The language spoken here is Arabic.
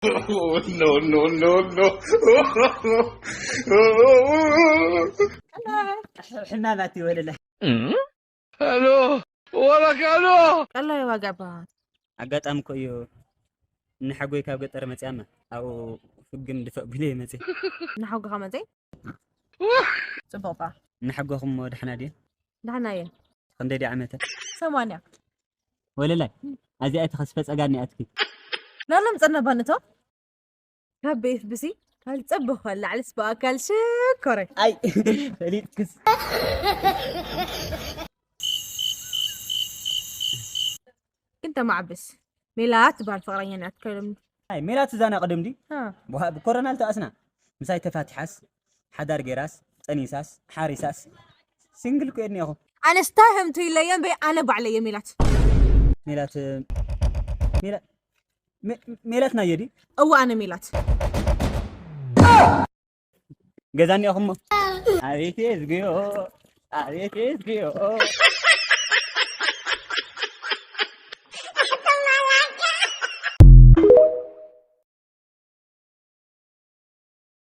Oh, no, no, no, no. حنا ذاتي ولا لا الو ورك الو الله يوقعها አጋጣሚ ኮዮ ንሓጎይ ካብ ገጠር መፅያማ ኣብኡ ፍግም ድፈእ ብለይ መፅእ نحوقها مزي صبوبا ንሓጎኹም ደሕና ድየ دحنا يه ክንደይ ዲ ዓመተ 8 ወለላይ ኣዚኣ ተኸስፈ ፀጋኒ ኣትኪ لا لا مصنا بنتو هبيت بسي هل تصبح ولا على سباق قال شكري ኣይ ፈሊጥክስ انت معبس ميلات بالفقرين انا اتكلم ኣይ ሜላት ዛና ቅድም ዲ ها ብኮረና ልተኣስና ምሳይ ተፋቲሓስ ሓዳር ጌራስ ፀኒሳስ ሓሪሳስ ሲንግል ኮይድኒ ኢኹ انا استاهمت ليان بي انا بعلي ميلات ሜላት ሜላት ናየዲ او انا ميلات ገዛኒ ኢኹም ኣቤት ዝግዮ